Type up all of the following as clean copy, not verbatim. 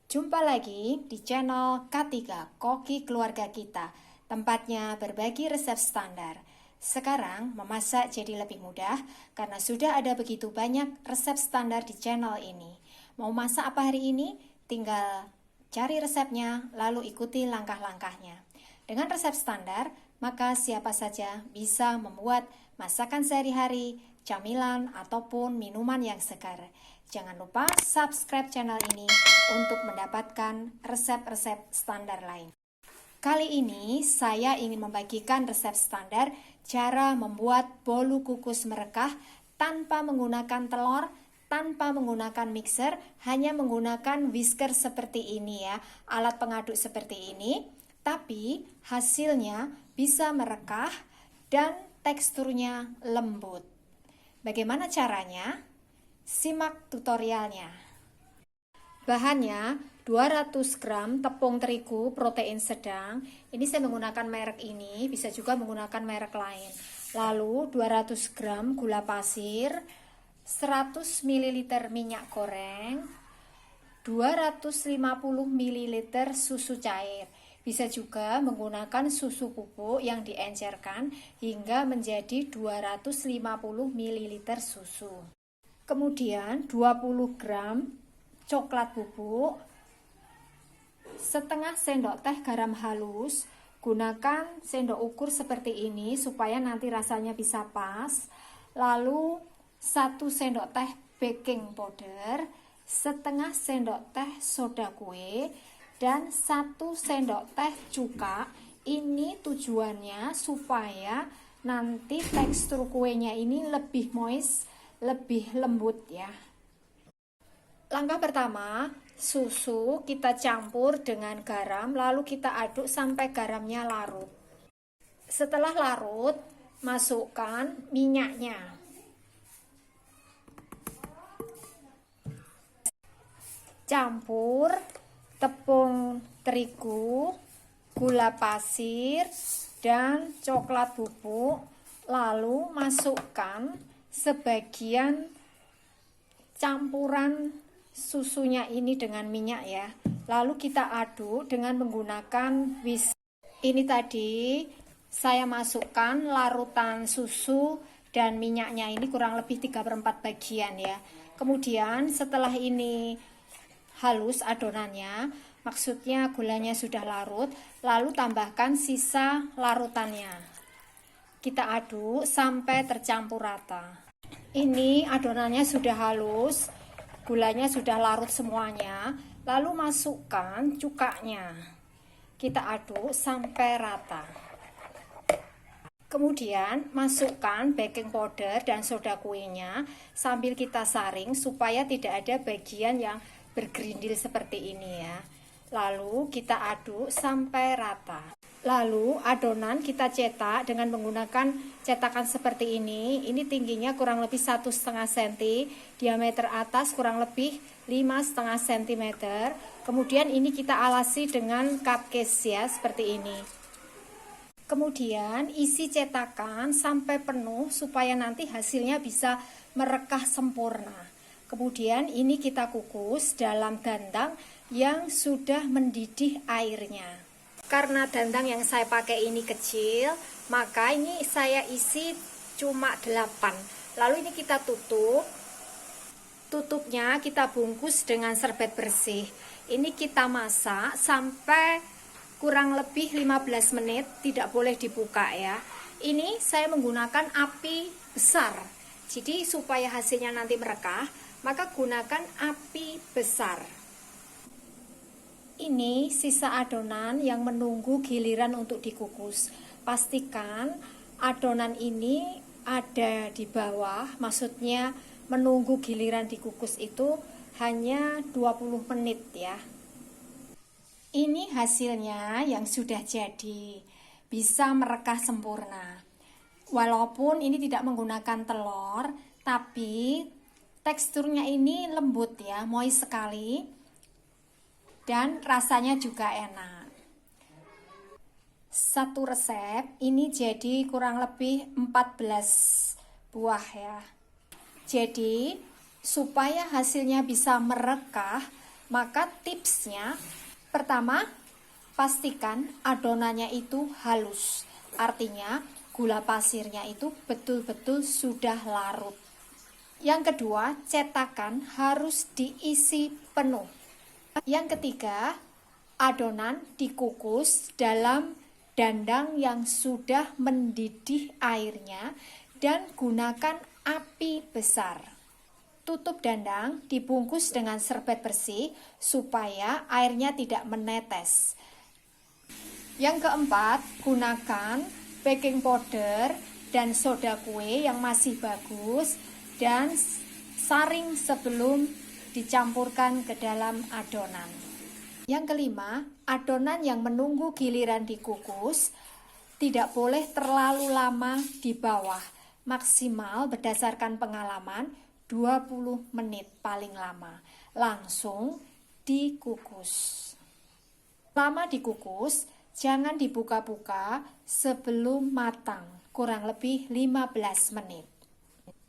Jumpa lagi di channel K3 Koki Keluarga Kita, tempatnya berbagi resep standar. Sekarang memasak jadi lebih mudah karena sudah ada begitu banyak resep standar di channel ini. Mau masak apa hari ini? Tinggal cari resepnya lalu ikuti langkah-langkahnya. Dengan resep standar, maka siapa saja bisa membuat masakan sehari-hari, camilan ataupun minuman yang segar. Jangan lupa subscribe channel ini untuk mendapatkan resep-resep standar lain. Kali ini saya ingin membagikan resep standar cara membuat bolu kukus merekah tanpa menggunakan telur, tanpa menggunakan mixer, hanya menggunakan whisker seperti ini ya, alat pengaduk seperti ini, tapi hasilnya bisa merekah dan teksturnya lembut. Bagaimana caranya? Simak tutorialnya. Bahannya 200 gram tepung terigu protein sedang. Ini saya menggunakan merek ini, bisa juga menggunakan merek lain. Lalu 200 gram gula pasir, 100 ml minyak goreng, 250 ml susu cair. Bisa juga menggunakan susu bubuk yang diencerkan hingga menjadi 250 ml susu. Kemudian 20 gram coklat bubuk, setengah sendok teh garam halus. Gunakan sendok ukur seperti ini supaya nanti rasanya bisa pas. Lalu 1 sendok teh baking powder, setengah sendok teh soda kue, dan 1 sendok teh cuka. Ini tujuannya supaya nanti tekstur kuenya ini lebih moist, lebih lembut ya. Langkah pertama, susu kita campur dengan garam, lalu kita aduk sampai garamnya larut. Setelah larut, masukkan minyaknya. Campur tepung terigu, gula pasir, dan coklat bubuk, lalu masukkan sebagian campuran susunya ini dengan minyak ya. Lalu kita aduk dengan menggunakan whisk. Ini tadi saya masukkan larutan susu dan minyaknya ini kurang lebih 3/4 bagian ya. Kemudian setelah ini halus adonannya, maksudnya gulanya sudah larut, lalu tambahkan sisa larutannya. Kita aduk sampai tercampur rata. Ini adonannya sudah halus, gulanya sudah larut semuanya, lalu masukkan cukanya. Kita aduk sampai rata. Kemudian masukkan baking powder dan soda kuenya sambil kita saring supaya tidak ada bagian yang bergerindil seperti ini ya. Lalu kita aduk sampai rata. Lalu adonan kita cetak dengan menggunakan cetakan seperti ini. Ini tingginya kurang lebih 1,5 cm, diameter atas kurang lebih 5,5 cm. Kemudian ini kita alasi dengan cupcake ya, seperti ini. Kemudian isi cetakan sampai penuh supaya nanti hasilnya bisa merekah sempurna. Kemudian ini kita kukus dalam dandang yang sudah mendidih airnya. Karena dandang yang saya pakai ini kecil, maka ini saya isi cuma 8. Lalu ini kita tutup. Tutupnya kita bungkus dengan serbet bersih. Ini kita masak sampai kurang lebih 15 menit, tidak boleh dibuka ya. Ini saya menggunakan api besar. Jadi supaya hasilnya nanti merekah, maka gunakan api besar. Ini sisa adonan yang menunggu giliran untuk dikukus. Pastikan adonan ini ada di bawah, maksudnya menunggu giliran dikukus itu hanya 20 menit ya. Ini hasilnya yang sudah jadi, bisa merekah sempurna. Walaupun ini tidak menggunakan telur, tapi teksturnya ini lembut ya, moist sekali. Dan rasanya juga enak. Satu resep ini jadi kurang lebih 14 buah ya. Jadi supaya hasilnya bisa merekah, Maka tipsnya, pertama, pastikan adonannya itu halus. Artinya gula pasirnya itu betul-betul sudah larut. Yang kedua, cetakan harus diisi penuh. Yang ketiga, adonan dikukus dalam dandang yang sudah mendidih airnya dan gunakan api besar. Tutup dandang, dibungkus dengan serbet bersih supaya airnya tidak menetes. Yang keempat, gunakan baking powder dan soda kue yang masih bagus dan saring sebelum dicampurkan ke dalam adonan. Yang kelima, adonan yang menunggu giliran dikukus tidak boleh terlalu lama di bawah. Maksimal berdasarkan pengalaman 20 menit paling lama. Langsung dikukus. Lama dikukus, jangan dibuka-buka sebelum matang, kurang lebih 15 menit.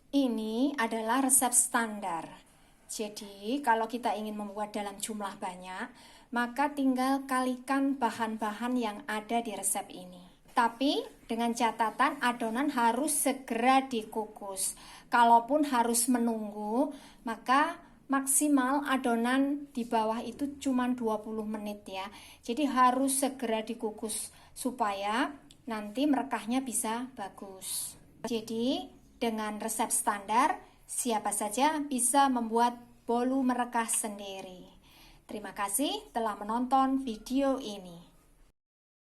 Ini adalah resep standar. Jadi, kalau kita ingin membuat dalam jumlah banyak, maka tinggal kalikan bahan-bahan yang ada di resep ini. Tapi, dengan catatan adonan harus segera dikukus. Kalaupun harus menunggu, maka maksimal adonan di bawah itu cuma 20 menit ya. Jadi harus segera dikukus supaya nanti merekahnya bisa bagus. Jadi dengan resep standar, siapa saja bisa membuat bolu merekah sendiri. Terima kasih telah menonton video ini.